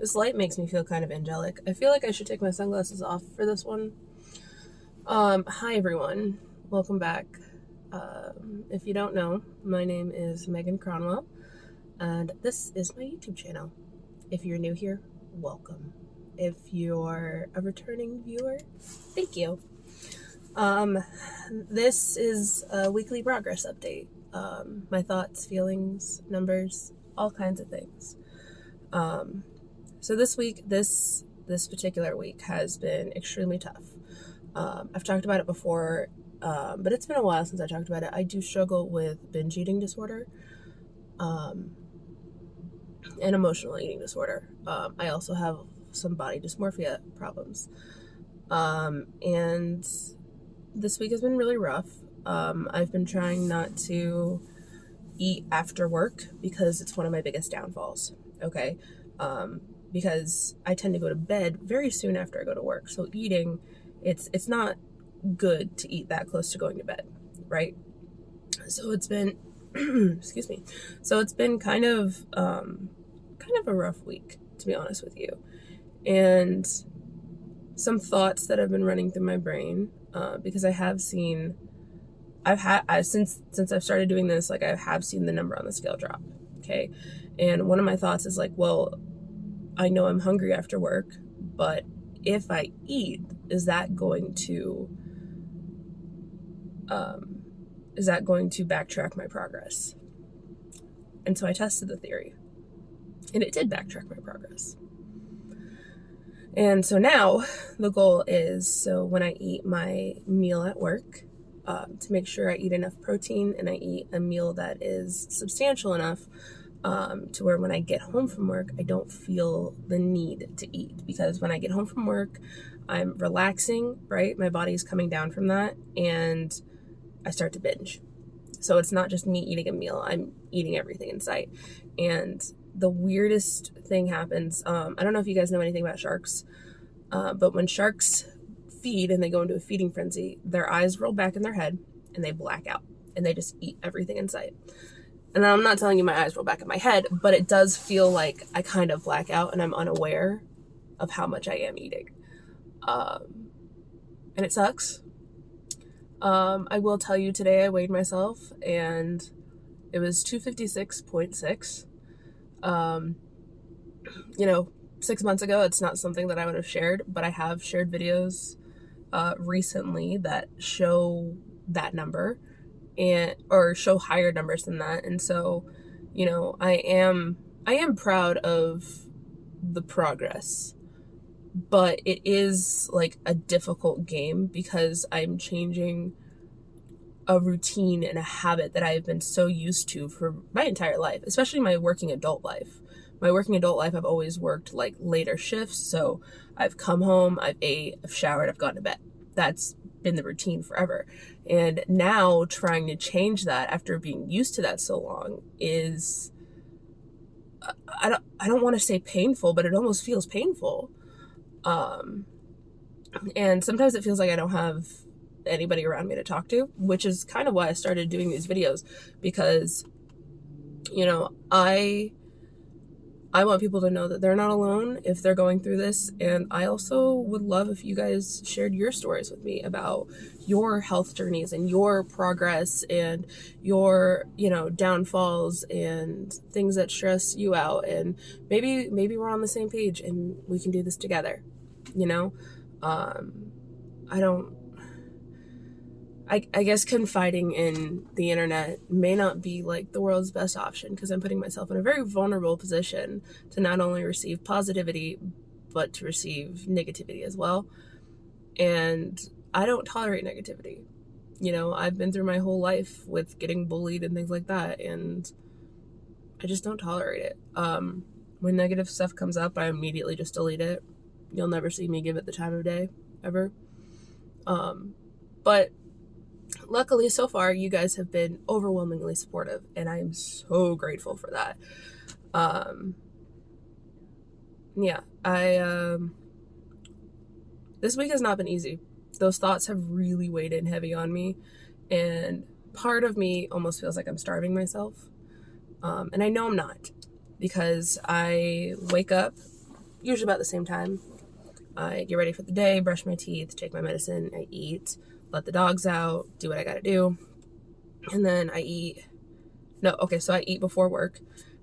This light makes me feel kind of angelic. I feel like I should take my sunglasses off for this one. Hi everyone. Welcome back. If you don't know, my name is Megan Cronwell, and this is my YouTube channel. If you're new here, welcome. If you're a returning viewer, thank you. This is a weekly progress update. My thoughts, feelings, numbers, all kinds of things. So this week, this particular week has been extremely tough. I've talked about it before, but it's been a while since I talked about it. I do struggle with binge eating disorder, and emotional eating disorder. I also have some body dysmorphia problems. And this week has been really rough. I've been trying not to eat after work because it's one of my biggest downfalls. Okay. Because I tend to go to bed very soon after I go to work. So eating, it's not good to eat that close to going to bed, right? So it's been, excuse me. So it's been kind of a rough week, to be honest with you. And some thoughts that have been running through my brain, because since I've started doing this, like I have seen the number on the scale drop. Okay. And one of my thoughts is like, well, I know I'm hungry after work, but if I eat, is that going to backtrack my progress? And so I tested the theory, and it did backtrack my progress. And so now the goal is, so when I eat my meal at work, to make sure I eat enough protein and I eat a meal that is substantial enough to where when I get home from work, I don't feel the need to eat. Because when I get home from work, I'm relaxing, right? My body's coming down from that, and I start to binge. So it's not just me eating a meal, I'm eating everything in sight. And the weirdest thing happens, I don't know if you guys know anything about sharks, but when sharks feed and they go into a feeding frenzy, their eyes roll back in their head and they black out and they just eat everything in sight. And I'm not telling you my eyes roll back in my head, but it does feel like I kind of black out and I'm unaware of how much I am eating. And it sucks. I will tell you, today I weighed myself and it was 256.6. 6 months ago, it's not something that I would have shared, but I have shared videos recently that show that number or show higher numbers than that. And so, I am proud of the progress, but it is like a difficult game because I'm changing a routine and a habit that I've been so used to for my entire life, especially my working adult life. My working adult life, I've always worked like later shifts. So I've come home, I've ate, I've showered, I've gone to bed. That's been the routine forever. And now trying to change that after being used to that so long is, I don't want to say painful, but it almost feels painful. And sometimes it feels like I don't have anybody around me to talk to, which is kind of why I started doing these videos, because, I want people to know that they're not alone if they're going through this. And I also would love if you guys shared your stories with me about your health journeys and your progress and your, downfalls and things that stress you out. And maybe we're on the same page and we can do this together. I guess confiding in the internet may not be like the world's best option, because I'm putting myself in a very vulnerable position to not only receive positivity, but to receive negativity as well. And I don't tolerate negativity. I've been through my whole life with getting bullied and things like that, and I just don't tolerate it. When negative stuff comes up, I immediately just delete it. You'll never see me give it the time of day, ever. But luckily, so far, you guys have been overwhelmingly supportive, and I'm so grateful for that. This week has not been easy. Those thoughts have really weighed in heavy on me, and part of me almost feels like I'm starving myself. And I know I'm not, because I wake up usually about the same time. I get ready for the day, brush my teeth, take my medicine, I eat, let the dogs out, do what I gotta do, and then I eat. No, okay, so I eat before work,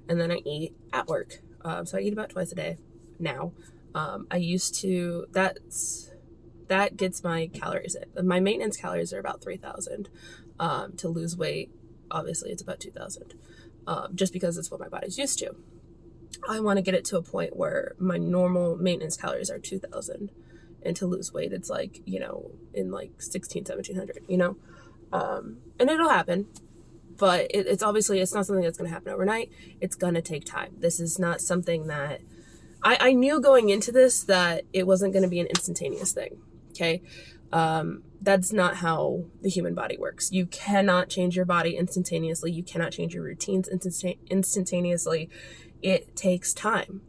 and then I eat at work. So I eat about twice a day now. I used to, that gets my calories in. My maintenance calories are about 3,000. To lose weight, obviously it's about 2,000, just because it's what my body's used to. I want to get it to a point where my normal maintenance calories are 2,000, and to lose weight, it's like, in like 1,1700, and it'll happen. But it's obviously, it's not something that's going to happen overnight. It's going to take time. This is not something that I knew going into this that it wasn't going to be an instantaneous thing. Okay. That's not how the human body works. You cannot change your body instantaneously. You cannot change your routines instantaneously. It takes time.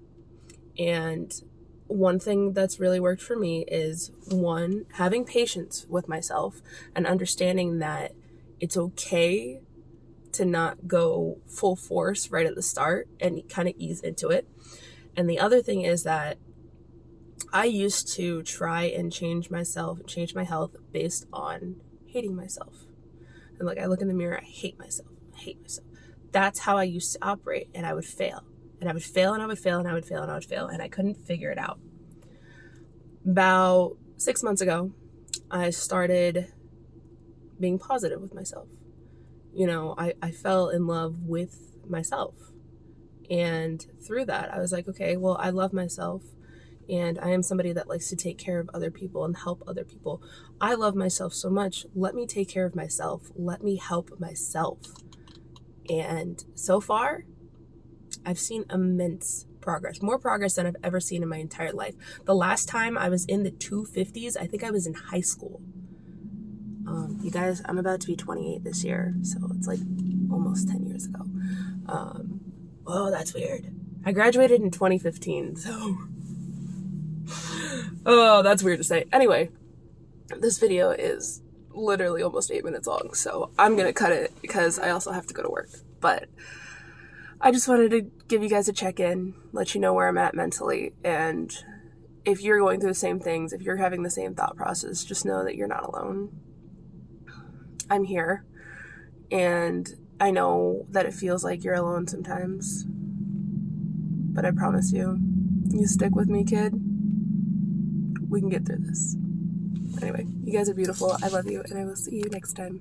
And one thing that's really worked for me is, one, having patience with myself and understanding that it's okay to not go full force right at the start and kind of ease into it. And the other thing is that I used to try and change myself, change my health based on hating myself. And like, I look in the mirror, I hate myself. That's how I used to operate, and I would fail. And I would fail, and I would fail, and I would fail, and I would fail, and I couldn't figure it out. About 6 months ago, I started being positive with myself. I fell in love with myself. And through that, I was like, okay, well, I love myself. And I am somebody that likes to take care of other people and help other people. I love myself so much. Let me take care of myself. Let me help myself. And so far, I've seen immense progress. More progress than I've ever seen in my entire life. The last time I was in the 250s, I think I was in high school. You guys, I'm about to be 28 this year, so it's like almost 10 years ago. Oh, that's weird. I graduated in 2015, so... Oh, that's weird to say. Anyway, this video is literally almost 8 minutes long, so I'm gonna cut it because I also have to go to work. But I just wanted to give you guys a check-in, let you know where I'm at mentally, and if you're going through the same things, if you're having the same thought process, just know that you're not alone. I'm here, and I know that it feels like you're alone sometimes, but I promise you stick with me, kid. We can get through this. Anyway, you guys are beautiful. I love you, and I will see you next time.